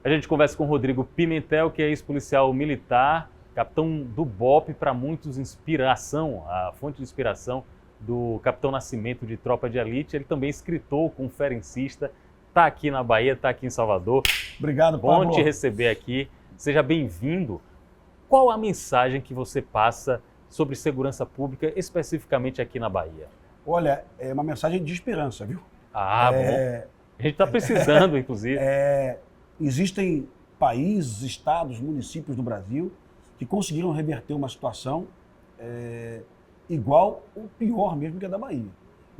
A gente conversa com o Rodrigo Pimentel, que é ex-policial militar, capitão do BOPE, para muitos inspiração, a fonte de inspiração do Capitão Nascimento de Tropa de Elite. Ele também é escritor, conferencista, está aqui na Bahia, está aqui em Salvador. Obrigado, Bom Pablo. te receber aqui. Seja bem-vindo. Qual a mensagem que você passa sobre segurança pública, especificamente aqui na Bahia? Olha, é uma mensagem de esperança, viu? Bom. A gente está precisando, inclusive. Existem países, estados, municípios do Brasil que conseguiram reverter uma situação igual ou pior mesmo que a da Bahia.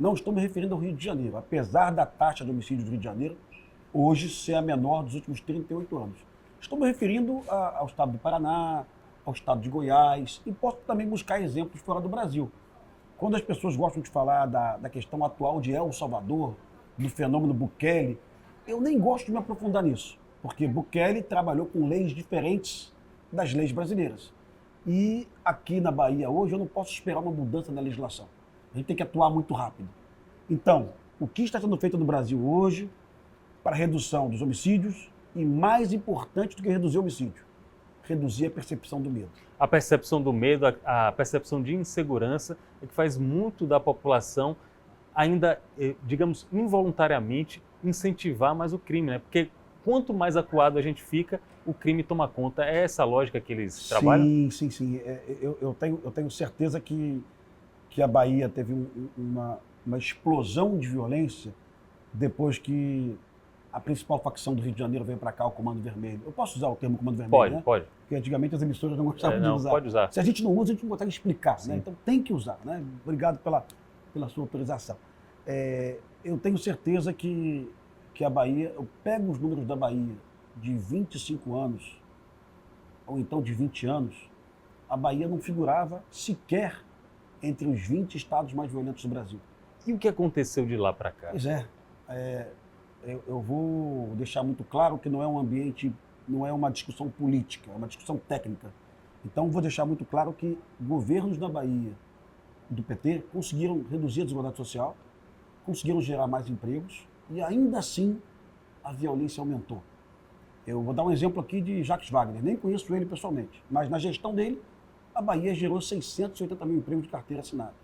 Não estou me referindo ao Rio de Janeiro, apesar da taxa de homicídio do Rio de Janeiro hoje ser a menor dos últimos 38 anos. Estou me referindo ao estado do Paraná, ao estado de Goiás, e posso também buscar exemplos fora do Brasil. Quando as pessoas gostam de falar da questão atual de El Salvador, do fenômeno Bukele, eu nem gosto de me aprofundar nisso, porque Bukele trabalhou com leis diferentes das leis brasileiras. E aqui na Bahia hoje eu não posso esperar uma mudança na legislação. A gente tem que atuar muito rápido. Então, o que está sendo feito no Brasil hoje para a redução dos homicídios e, mais importante do que reduzir o homicídio, reduzir a percepção do medo. A percepção do medo, a percepção de insegurança é que faz muito da população ainda, digamos, involuntariamente incentivar mais o crime, né? Porque quanto mais acuado a gente fica, o crime toma conta. É essa a lógica que eles trabalham? Sim. Eu tenho certeza que a Bahia teve uma explosão de violência depois que a principal facção do Rio de Janeiro veio para cá, o Comando Vermelho. Eu posso usar o termo Comando Vermelho, Pode, né? pode. Porque antigamente as emissoras não gostavam de usar. Pode usar. Se a gente não usa, a gente não consegue explicar, Sim. né? Então tem que usar, né? Obrigado pela sua autorização. Eu tenho certeza que a Bahia, eu pego os números da Bahia de 25 anos, ou então de 20 anos, a Bahia não figurava sequer entre os 20 estados mais violentos do Brasil. E o que aconteceu de lá para cá? Pois eu vou deixar muito claro que não é um ambiente, não é uma discussão política, é uma discussão técnica. Então, vou deixar muito claro que governos na Bahia do PT conseguiram reduzir a desigualdade social, conseguiram gerar mais empregos e, ainda assim, a violência aumentou. Eu vou dar um exemplo aqui de Jacques Wagner, nem conheço ele pessoalmente, mas na gestão dele, a Bahia gerou 680 mil empregos de carteira assinada.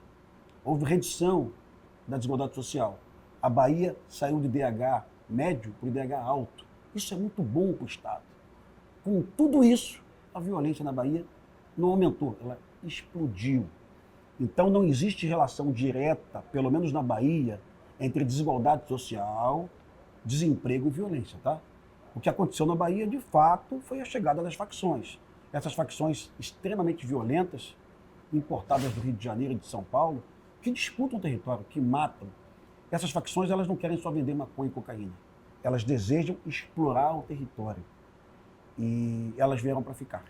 Houve redução da desigualdade social. A Bahia saiu de DH médio para o DH alto. Isso é muito bom para o Estado. Com tudo isso, a violência na Bahia não aumentou, ela explodiu. Então não existe relação direta, pelo menos na Bahia, entre desigualdade social, desemprego e violência, tá? O que aconteceu na Bahia, de fato, foi a chegada das facções. Essas facções extremamente violentas, importadas do Rio de Janeiro e de São Paulo, que disputam o território, que matam. Essas facções, elas não querem só vender maconha e cocaína. Elas desejam explorar o território. E elas vieram para ficar.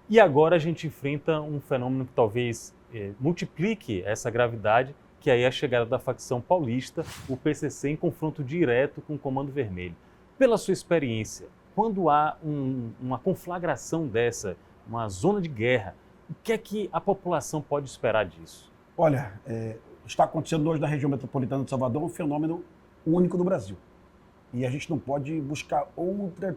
E agora a gente enfrenta um fenômeno que talvez multiplique essa gravidade, que aí é a chegada da facção paulista, o PCC, em confronto direto com o Comando Vermelho. Pela sua experiência, quando há uma conflagração dessa, uma zona de guerra, o que é que a população pode esperar disso? Olha, está acontecendo hoje na região metropolitana de Salvador um fenômeno único no Brasil. E a gente não pode buscar outra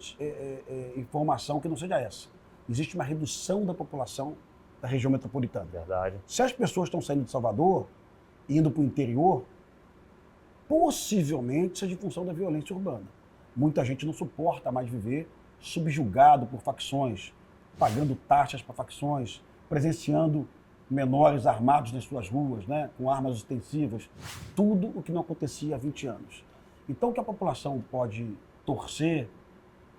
informação que não seja essa. Existe uma redução da população da região metropolitana. Verdade. Se as pessoas estão saindo de Salvador, indo para o interior, possivelmente seja em função da violência urbana. Muita gente não suporta mais viver subjugado por facções, pagando taxas para facções, presenciando menores armados nas suas ruas, né, com armas ostensivas, tudo o que não acontecia há 20 anos. Então, o que a população pode torcer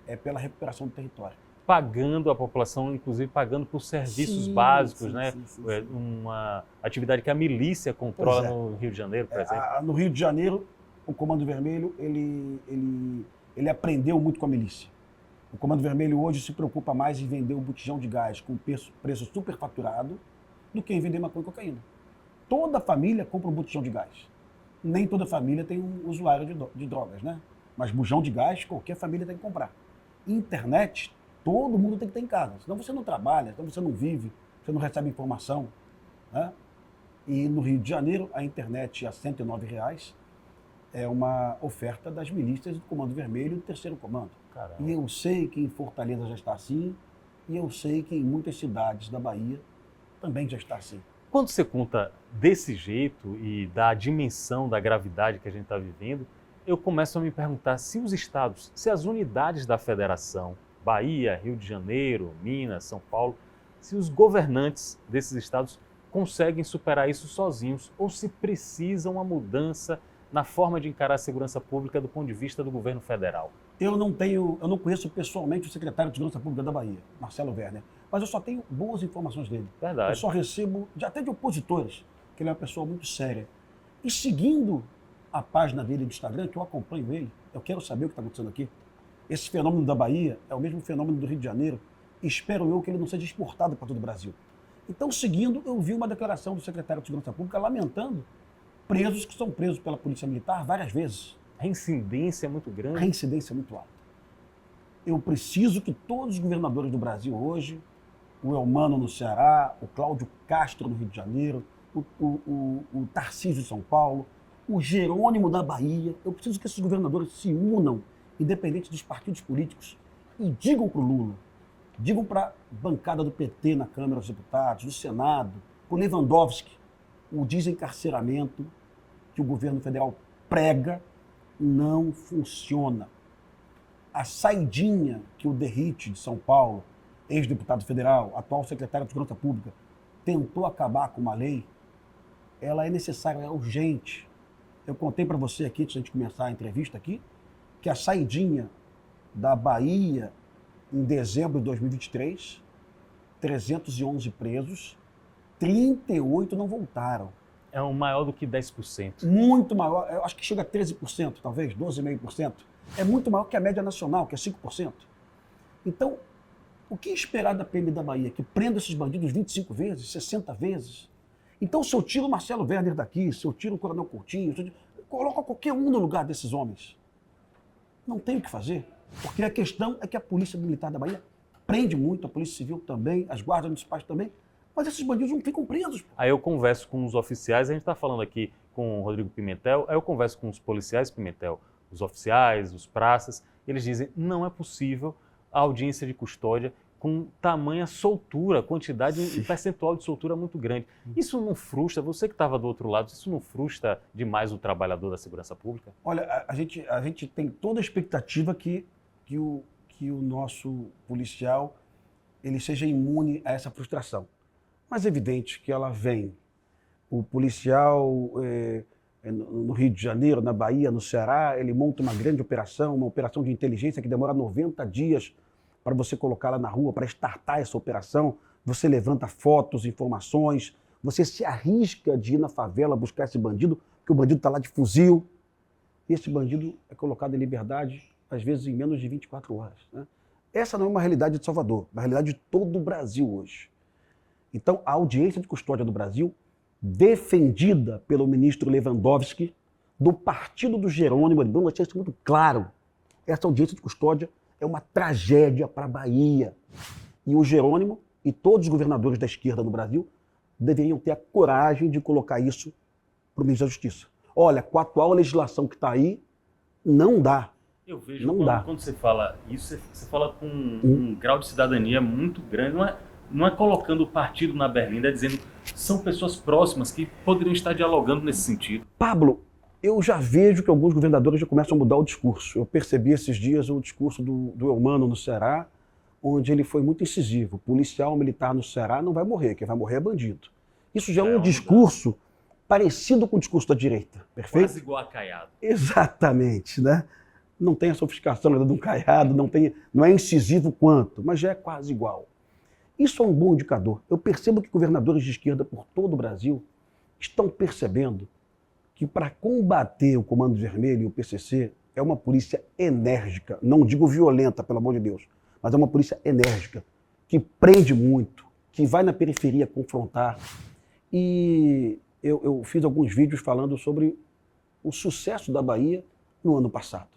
é pela recuperação do território. Pagando a população, inclusive pagando por serviços básicos, né? Sim. Uma atividade que a milícia controla no Rio de Janeiro, por exemplo. No Rio de Janeiro, o Comando Vermelho, ele aprendeu muito com a milícia. O Comando Vermelho hoje se preocupa mais em vender o botijão de gás com preço superfaturado do que em vender maconha e cocaína. Toda família compra um botijão de gás. Nem toda família tem um usuário de drogas, né? Mas bujão de gás, qualquer família tem que comprar. Internet, todo mundo tem que ter em casa. Senão você não trabalha, senão você não vive, você não recebe informação, né? E no Rio de Janeiro, a internet a R$ 109, é uma oferta das milícias do Comando Vermelho e do Terceiro Comando. Caramba. E eu sei que em Fortaleza já está assim, e eu sei que em muitas cidades da Bahia também já está assim. Quando você conta desse jeito e da dimensão da gravidade que a gente está vivendo, eu começo a me perguntar se os estados, se as unidades da federação, Bahia, Rio de Janeiro, Minas, São Paulo, se os governantes desses estados conseguem superar isso sozinhos ou se precisa uma mudança na forma de encarar a segurança pública do ponto de vista do governo federal. Eu não conheço pessoalmente o secretário de Segurança Pública da Bahia, Marcelo Werner, mas eu só tenho boas informações dele. Verdade. Eu só recebo, até de opositores, que ele é uma pessoa muito séria. E seguindo a página dele do Instagram, que eu acompanho ele, eu quero saber o que está acontecendo aqui. Esse fenômeno da Bahia é o mesmo fenômeno do Rio de Janeiro, e espero eu que ele não seja exportado para todo o Brasil. Então, seguindo, eu vi uma declaração do secretário de Segurança Pública lamentando presos que são presos pela Polícia Militar várias vezes. A reincidência é muito grande. A reincidência é muito alta. Eu preciso que todos os governadores do Brasil hoje, o Elmano no Ceará, o Cláudio Castro no Rio de Janeiro, o Tarcísio de São Paulo, o Jerônimo da Bahia, eu preciso que esses governadores se unam, independente dos partidos políticos, e digam para o Lula, digam para a bancada do PT na Câmara dos Deputados, do Senado, para o Lewandowski, o desencarceramento que o governo federal prega não funciona. A saidinha que o Derrite de São Paulo, ex-deputado federal, atual secretário de Segurança Pública, tentou acabar com uma lei, ela é necessária, é urgente. Eu contei para você aqui, antes de a gente começar a entrevista aqui, que a saidinha da Bahia em dezembro de 2023, 311 presos, 38 não voltaram. É um maior do que 10%. Muito maior, eu acho que chega a 13%, talvez, 12,5%. É muito maior que a média nacional, que é 5%. Então, o que esperar da PM da Bahia? Que prenda esses bandidos 25 vezes, 60 vezes? Então, se eu tiro o Marcelo Werner daqui, se eu tiro o Coronel Coutinho, coloco qualquer um no lugar desses homens. Não tem o que fazer. Porque a questão é que a Polícia Militar da Bahia prende muito, a Polícia Civil também, as guardas municipais também, mas esses bandidos não ficam presos. Aí eu converso com os oficiais, a gente está falando aqui com o Rodrigo Pimentel, aí eu converso com os policiais Pimentel, os oficiais, os praças, eles dizem não é possível a audiência de custódia com tamanha soltura, quantidade e percentual de soltura muito grande. Isso não frustra, você que estava do outro lado, isso não frustra demais o trabalhador da segurança pública? Olha, a gente tem toda a expectativa que o nosso policial ele seja imune a essa frustração. Mas é evidente que ela vem. O policial no Rio de Janeiro, na Bahia, no Ceará, ele monta uma grande operação, uma operação de inteligência que demora 90 dias para você colocá-la na rua, para startar essa operação. Você levanta fotos, informações, você se arrisca de ir na favela buscar esse bandido, porque o bandido está lá de fuzil. E esse bandido é colocado em liberdade, às vezes em menos de 24 horas. Né? Essa não é uma realidade de Salvador, é uma realidade de todo o Brasil hoje. Então, a audiência de custódia do Brasil, defendida pelo ministro Lewandowski, do partido do Jerônimo, ele deixou isso muito claro. Essa audiência de custódia é uma tragédia para a Bahia. E o Jerônimo e todos os governadores da esquerda no Brasil deveriam ter a coragem de colocar isso para o ministro da Justiça. Olha, com a atual legislação que está aí, não dá. Eu vejo não quando você fala isso, você fala com um grau de cidadania muito grande. Não é colocando o partido na berlinda, é dizendo que são pessoas próximas que poderiam estar dialogando nesse sentido. Pablo, eu já vejo que alguns governadores já começam a mudar o discurso. Eu percebi esses dias o discurso do Elmano no Ceará, onde ele foi muito incisivo. Policial militar no Ceará não vai morrer, quem vai morrer é bandido. Isso já é um discurso parecido com o discurso da direita, perfeito? Quase igual a Caiado. Exatamente, né? Não tem a sofisticação de um Caiado, não é incisivo quanto, mas já é quase igual. Isso é um bom indicador. Eu percebo que governadores de esquerda por todo o Brasil estão percebendo que para combater o Comando Vermelho e o PCC é uma polícia enérgica, não digo violenta, pelo amor de Deus, mas é uma polícia enérgica, que prende muito, que vai na periferia confrontar. E eu fiz alguns vídeos falando sobre o sucesso da Bahia no ano passado.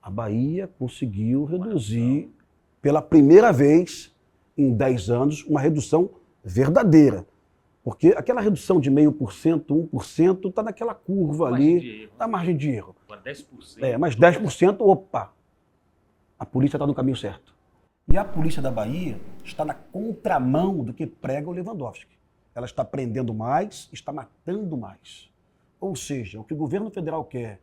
A Bahia conseguiu reduzir, pela primeira vez em 10 anos, uma redução verdadeira. Porque aquela redução de 0,5%, 1%, está naquela curva ali, da margem de erro. Agora 10%. Mas 10%, opa, a polícia está no caminho certo. E a polícia da Bahia está na contramão do que prega o Lewandowski. Ela está prendendo mais, está matando mais. Ou seja, o que o governo federal quer,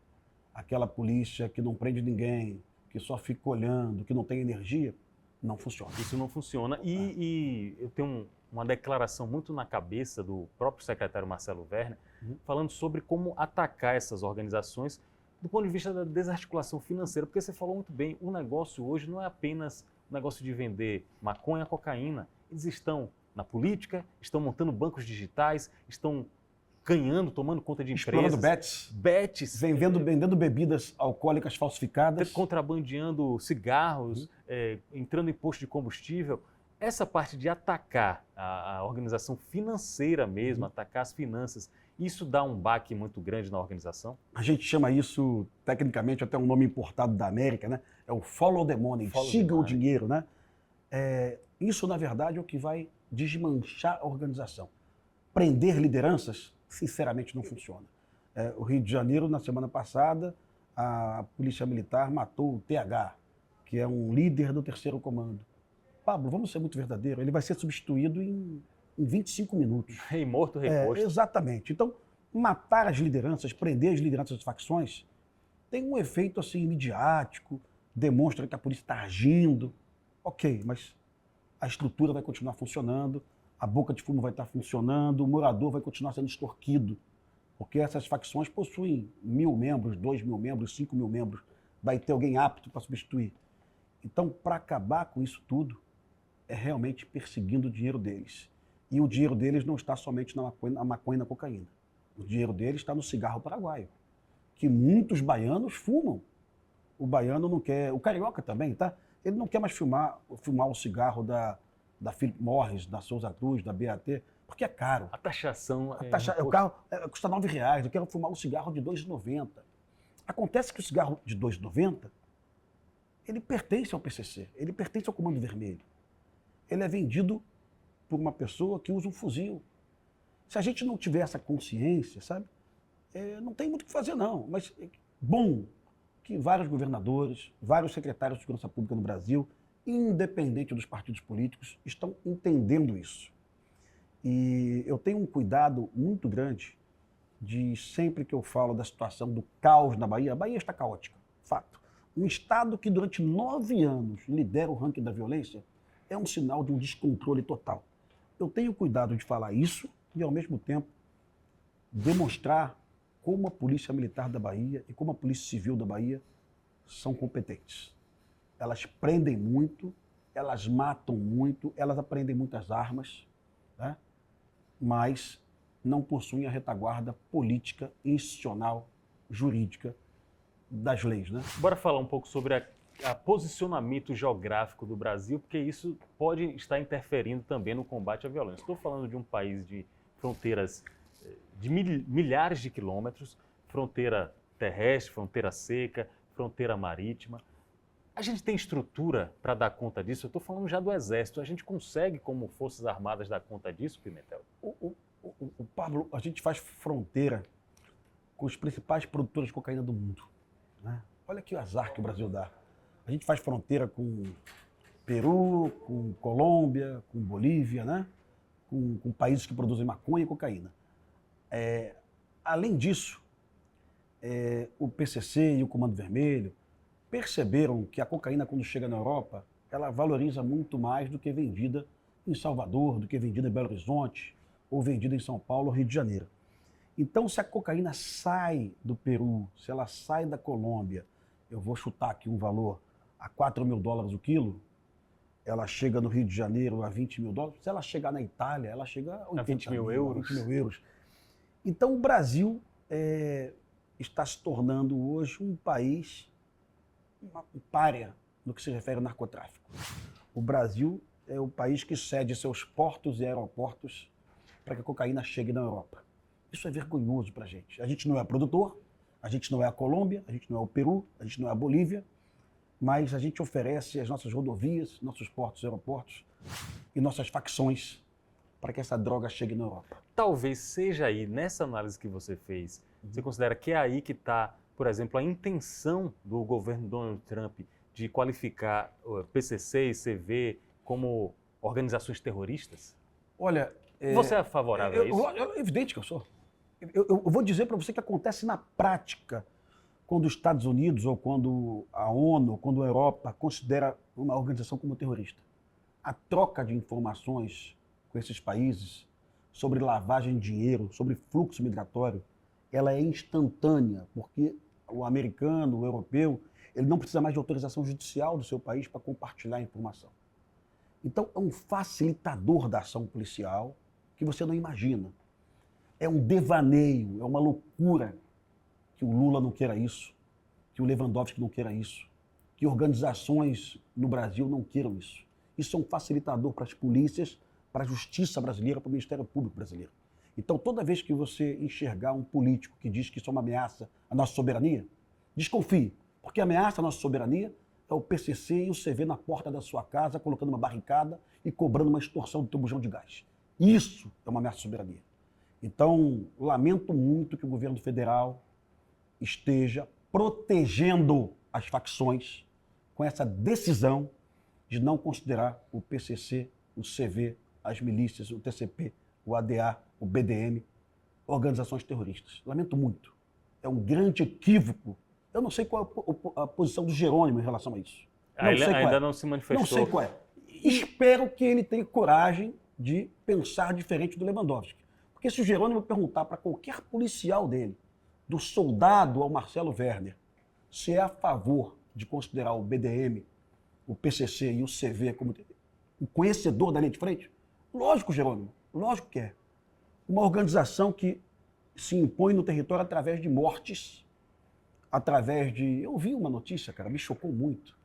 aquela polícia que não prende ninguém, que só fica olhando, que não tem energia, não funciona. Isso não funciona. E eu tenho uma declaração muito na cabeça do próprio secretário Marcelo Werner, falando sobre como atacar essas organizações do ponto de vista da desarticulação financeira, porque você falou muito bem, o negócio hoje não é apenas o negócio de vender maconha, cocaína. Eles estão na política, estão montando bancos digitais, estão ganhando, tomando conta de empresas. Explorando bets. Vendendo bebidas alcoólicas falsificadas. Contrabandeando cigarros, entrando em posto de combustível. Essa parte de atacar a organização financeira mesmo, atacar as finanças, isso dá um baque muito grande na organização? A gente chama isso, tecnicamente, até um nome importado da América, né? É o follow the money, siga o dinheiro, né? Isso, na verdade, é o que vai desmanchar a organização. Prender lideranças, sinceramente, não funciona. O Rio de Janeiro, na semana passada, a Polícia Militar matou o TH, que é um líder do 3º Comando. Pablo, vamos ser muito verdadeiro, ele vai ser substituído em 25 minutos. Rei morto, rei posto. Exatamente. Então, matar as lideranças, prender as lideranças das facções, tem um efeito assim midiático, demonstra que a polícia está agindo. Ok, mas a estrutura vai continuar funcionando, a boca de fumo vai estar funcionando, o morador vai continuar sendo extorquido, porque essas facções possuem 1.000 membros, 2.000 membros, 5.000 membros, vai ter alguém apto para substituir. Então, para acabar com isso tudo, é realmente perseguindo o dinheiro deles. E o dinheiro deles não está somente na maconha e na cocaína. O dinheiro deles está no cigarro paraguaio, que muitos baianos fumam. O baiano não quer, o carioca também, tá? Ele não quer mais fumar o cigarro da Philip Morris, da Souza Cruz, da BAT, porque é caro. A taxação... O carro custa R$9, eu quero fumar um cigarro de R$2,90. Acontece que o cigarro de R$2,90, ele pertence ao PCC, ele pertence ao Comando Vermelho. Ele é vendido por uma pessoa que usa um fuzil. Se a gente não tiver essa consciência, sabe, não tem muito o que fazer, não. Mas é bom que vários governadores, vários secretários de segurança pública no Brasil, independente dos partidos políticos, estão entendendo isso. E eu tenho um cuidado muito grande de sempre que eu falo da situação do caos na Bahia, a Bahia está caótica, fato. Um estado que durante 9 anos lidera o ranking da violência é um sinal de um descontrole total. Eu tenho cuidado de falar isso e, ao mesmo tempo, demonstrar como a Polícia Militar da Bahia e como a Polícia Civil da Bahia são competentes. Elas prendem muito, elas matam muito, elas apreendem muitas armas, né? Mas não possuem a retaguarda política, institucional, jurídica das leis, né? Bora falar um pouco sobre a posicionamento geográfico do Brasil, porque isso pode estar interferindo também no combate à violência. Estou falando de um país de fronteiras de milhares de quilômetros, fronteira terrestre, fronteira seca, fronteira marítima. A gente tem estrutura para dar conta disso? Eu estou falando já do Exército. A gente consegue, como Forças Armadas, dar conta disso, Pimentel? Pablo, a gente faz fronteira com os principais produtores de cocaína do mundo, né? Olha que azar que o Brasil dá. A gente faz fronteira com Peru, com Colômbia, com Bolívia, né? Com países que produzem maconha e cocaína. Além disso, o PCC e o Comando Vermelho perceberam que a cocaína, quando chega na Europa, ela valoriza muito mais do que vendida em Salvador, do que vendida em Belo Horizonte, ou vendida em São Paulo ou Rio de Janeiro. Então, se a cocaína sai do Peru, se ela sai da Colômbia, eu vou chutar aqui um valor a $4.000 o quilo, ela chega no Rio de Janeiro a $20.000. Se ela chegar na Itália, ela chega a 20 mil euros. 20 mil euros. Então, o Brasil está se tornando hoje um país pária no que se refere ao narcotráfico. O Brasil é o país que cede seus portos e aeroportos para que a cocaína chegue na Europa. Isso é vergonhoso para a gente. A gente não é produtor, a gente não é a Colômbia, a gente não é o Peru, a gente não é a Bolívia, mas a gente oferece as nossas rodovias, nossos portos e aeroportos e nossas facções para que essa droga chegue na Europa. Talvez seja aí, nessa análise que você fez, você considera que é aí que está, por exemplo, a intenção do governo Donald Trump de qualificar o PCC e CV como organizações terroristas? Olha... Você é favorável a isso? É evidente que eu sou. Eu vou dizer para você que acontece na prática quando os Estados Unidos, ou quando a ONU, ou quando a Europa considera uma organização como terrorista. A troca de informações com esses países sobre lavagem de dinheiro, sobre fluxo migratório, ela é instantânea, porque o americano, o europeu, ele não precisa mais de autorização judicial do seu país para compartilhar a informação. Então, é um facilitador da ação policial que você não imagina. É um devaneio, é uma loucura que o Lula não queira isso, que o Lewandowski não queira isso, que organizações no Brasil não queiram isso. Isso é um facilitador para as polícias, para a justiça brasileira, para o Ministério Público brasileiro. Então, toda vez que você enxergar um político que diz que isso é uma ameaça à nossa soberania, desconfie, porque a ameaça à nossa soberania é o PCC e o CV na porta da sua casa, colocando uma barricada e cobrando uma extorsão do teu bujão de gás. Isso é uma ameaça à soberania. Então, lamento muito que o governo federal esteja protegendo as facções com essa decisão de não considerar o PCC, o CV, as milícias, o TCP, o ADA, o BDM, organizações terroristas. Lamento muito. É um grande equívoco. Eu não sei qual é a posição do Jerônimo em relação a isso. Ainda não se manifestou. Não sei qual é. Espero que ele tenha coragem de pensar diferente do Lewandowski. Porque se o Jerônimo perguntar para qualquer policial dele, do soldado ao Marcelo Werner, se é a favor de considerar o BDM, o PCC e o CV como o conhecedor da linha de frente, lógico, Jerônimo, lógico que é. Uma organização que se impõe no território através de mortes, através de... Eu vi uma notícia, cara, me chocou muito.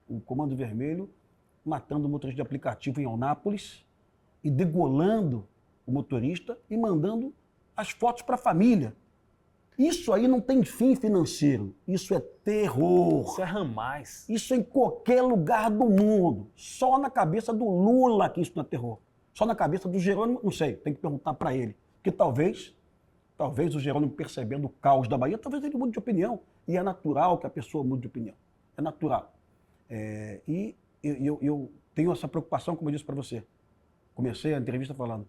O Comando Vermelho matando o motorista de aplicativo em Eunápolis e degolando o motorista e mandando as fotos para a família. Isso aí não tem fim financeiro. Isso é terror. Isso é Hamas. Isso é em qualquer lugar do mundo. Só na cabeça do Lula que isso não é terror. Só na cabeça do Jerônimo, não sei, tem que perguntar para ele. Porque talvez o Jerônimo, percebendo o caos da Bahia, talvez ele mude de opinião. E é natural que a pessoa mude de opinião. É natural. E eu tenho essa preocupação, como eu disse para você. Comecei a entrevista falando,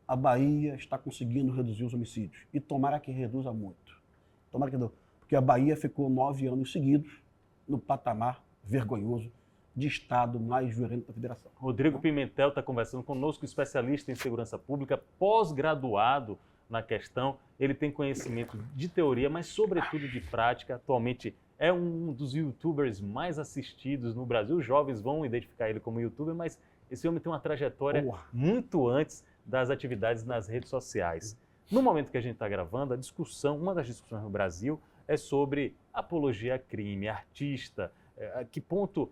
a Bahia está conseguindo reduzir os homicídios. E tomara que reduza muito. Tomara que reduza. Porque a Bahia ficou 9 anos seguidos no patamar vergonhoso de Estado mais violento da Federação. Rodrigo Pimentel está conversando conosco, especialista em segurança pública, pós-graduado na questão. Ele tem conhecimento de teoria, mas sobretudo de prática. Atualmente é um dos youtubers mais assistidos no Brasil. Os jovens vão identificar ele como youtuber, mas esse homem tem uma trajetória muito antes das atividades nas redes sociais. No momento que a gente está gravando, uma das discussões no Brasil é sobre apologia a crime, artista, a que ponto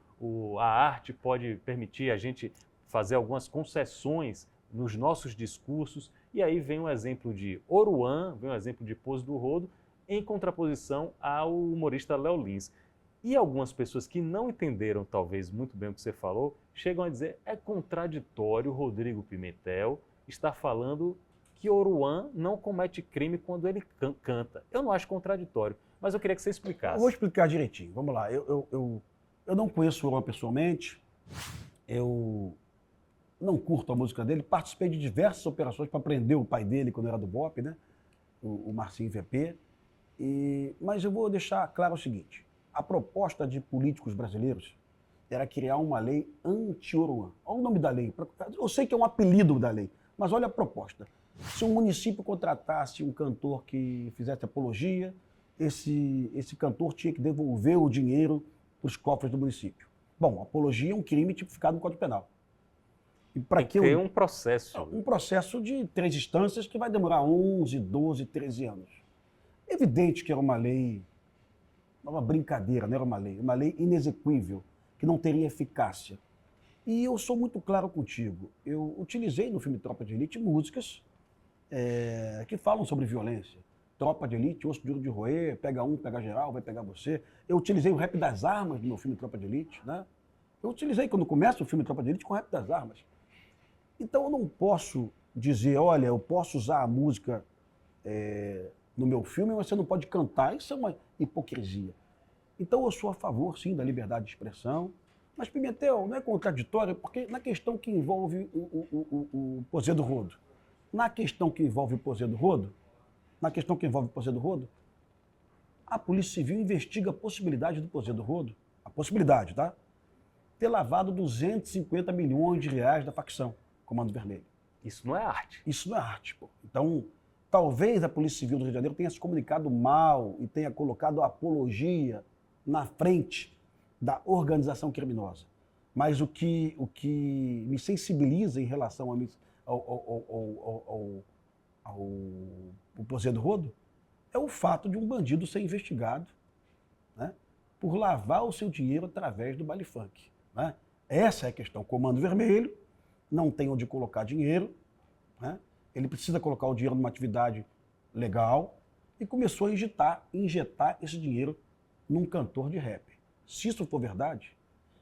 a arte pode permitir a gente fazer algumas concessões nos nossos discursos. E aí vem um exemplo de Oruan, vem um exemplo de Pose do Rodo, em contraposição ao humorista Léo Lins. E algumas pessoas que não entenderam, talvez, muito bem o que você falou, chegam a dizer é contraditório Rodrigo Pimentel estar falando que Oruan não comete crime quando ele canta. Eu não acho contraditório, mas eu queria que você explicasse. Eu vou explicar direitinho, vamos lá. Eu não conheço o Oruan pessoalmente, eu não curto a música dele, participei de diversas operações para prender o pai dele quando era do BOPE, né? O Marcinho VP. Mas eu vou deixar claro o seguinte, a proposta de políticos brasileiros era criar uma lei anti-Oruan. Olha o nome da lei. Eu sei que é um apelido da lei, mas olha a proposta. Se um município contratasse um cantor que fizesse apologia, esse cantor tinha que devolver o dinheiro para os cofres do município. Bom, apologia é um crime tipificado no Código Penal. E para que tem um processo. Um processo de 3 instâncias que vai demorar 11, 12, 13 anos. Evidente que era uma lei, uma brincadeira, não era uma lei inexequível, que não teria eficácia. E eu sou muito claro contigo. Eu utilizei no filme Tropa de Elite músicas que falam sobre violência. Tropa de Elite, osso duro de roer, pega um, pega geral, vai pegar você. Eu utilizei o rap das armas no meu filme Tropa de Elite, né? Eu utilizei, quando começa o filme Tropa de Elite, com o rap das armas. Então eu não posso dizer, olha, eu posso usar a música no meu filme, mas você não pode cantar. Isso é uma hipocrisia. Então, eu sou a favor, sim, da liberdade de expressão. Mas, Pimentel, não é contraditório, porque na questão que envolve o Poder do Rodo, a Polícia Civil investiga a possibilidade do Poder do Rodo, tá? Ter lavado 250 milhões de reais da facção Comando Vermelho. Isso não é arte. Isso não é arte, pô. Então, talvez a Polícia Civil do Rio de Janeiro tenha se comunicado mal e tenha colocado a apologia na frente da organização criminosa. Mas o que me sensibiliza em relação ao Poder do Rodo é o fato de um bandido ser investigado, né, por lavar o seu dinheiro através do baile funk. Né? Essa é a questão. Comando Vermelho não tem onde colocar dinheiro, né? Ele precisa colocar o dinheiro numa atividade legal e começou a injetar esse dinheiro num cantor de rap. Se isso for verdade,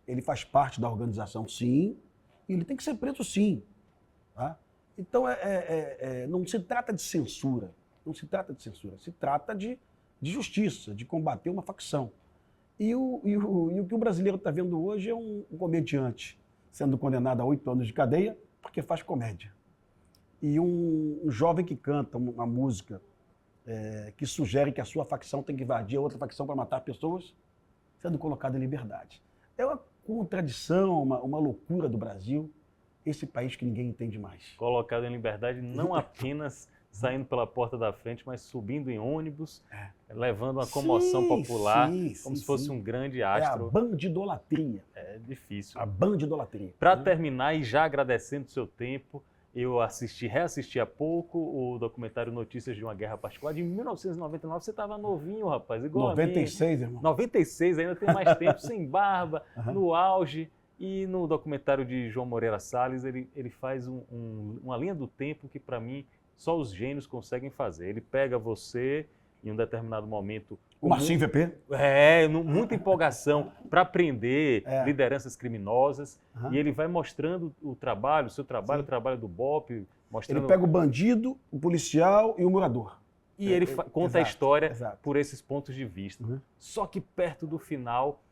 ele faz parte da organização, sim, e ele tem que ser preso, sim. Tá? Então, não se trata de censura, se trata de justiça, de combater uma facção. E o que o brasileiro está vendo hoje é um comediante sendo condenado a 8 anos de cadeia porque faz comédia. E um jovem que canta uma música que sugere que a sua facção tem que invadir a outra facção para matar pessoas, sendo colocado em liberdade. É uma contradição, uma loucura do Brasil, esse país que ninguém entende mais. Colocado em liberdade não apenas saindo pela porta da frente, mas subindo em ônibus, levando uma comoção popular, como se fosse um grande astro. É a bandidolatria. É difícil. A bandidolatria. Para terminar, e já agradecendo o seu tempo, eu reassisti há pouco o documentário Notícias de uma Guerra Particular, de 1999. Você estava novinho, rapaz, igual 96, irmão. 96, ainda tem mais tempo, sem barba, no auge. E no documentário de João Moreira Salles, ele faz uma linha do tempo que, para mim, só os gênios conseguem fazer. Ele pega você em um determinado momento... O Marcinho VP? Muita empolgação para prender lideranças criminosas. E ele vai mostrando o seu trabalho, o trabalho do BOPE. Mostrando... Ele pega o bandido, o policial e o morador. E ele conta a história por esses pontos de vista. Só que perto do final,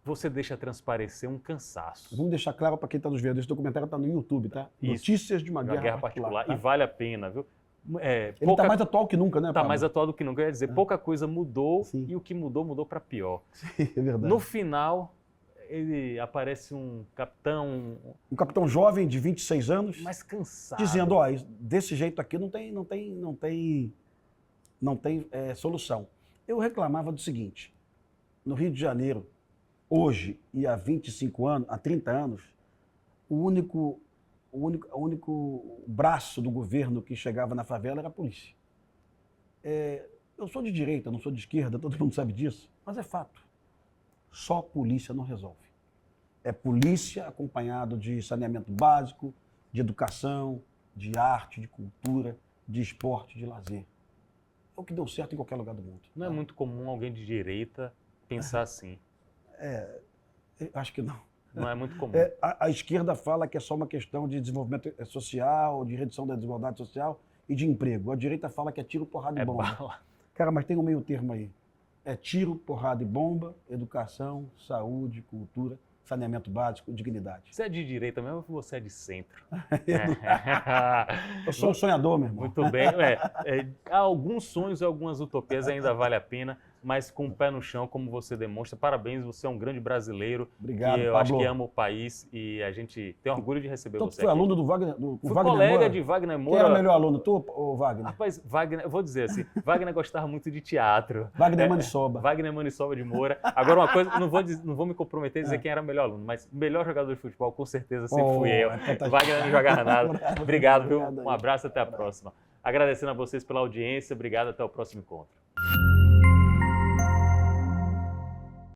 você deixa transparecer um cansaço. Vamos deixar claro para quem está nos vendo, esse documentário está no YouTube, tá? Isso. Notícias de uma Guerra Particular. Tá? E vale a pena, viu? Ele está mais atual que nunca, né, Está mais atual do que nunca. Eu ia dizer, pouca coisa mudou e o que mudou para pior. Sim, é verdade. No final, ele aparece um capitão... Um capitão jovem de 26 anos. Mais cansado. Dizendo, desse jeito aqui não tem solução. Eu reclamava do seguinte, no Rio de Janeiro, hoje e há 25 anos, há 30 anos, o único braço do governo que chegava na favela era a polícia. Eu sou de direita, não sou de esquerda, todo mundo sabe disso, mas é fato. Só polícia não resolve. É polícia acompanhado de saneamento básico, de educação, de arte, de cultura, de esporte, de lazer. É o que deu certo em qualquer lugar do mundo. Não é muito comum alguém de direita pensar assim. Acho que não. Não é muito comum. A esquerda fala que é só uma questão de desenvolvimento social, de redução da desigualdade social e de emprego. A direita fala que é tiro, porrada e bomba. Bala. Cara, mas tem um meio termo aí. É tiro, porrada e bomba, educação, saúde, cultura, saneamento básico, dignidade. Você é de direita mesmo ou você é de centro? Eu sou um sonhador, meu irmão. Muito bem. Há alguns sonhos e algumas utopias ainda vale a pena, mas com o pé no chão, como você demonstra. Parabéns, você é um grande brasileiro. Obrigado, eu Pablo. acho que ama o país e a gente tem orgulho de receber Então, você tu foi aqui. aluno do Wagner, Fui Wagner colega Moura? de Wagner Quem Moura. era o melhor aluno, tu ou Wagner? Rapaz, Wagner, eu vou dizer assim, Wagner gostava muito de teatro. Wagner Maniçoba. Wagner Maniçoba de Moura. Agora uma coisa, não vou me comprometer a dizer quem era o melhor aluno, mas o melhor jogador de futebol com certeza sempre fui eu. Wagner não jogava nada. Obrigado, viu? Um abraço, até a próxima. Agradecendo a vocês pela audiência, obrigado, até o próximo encontro.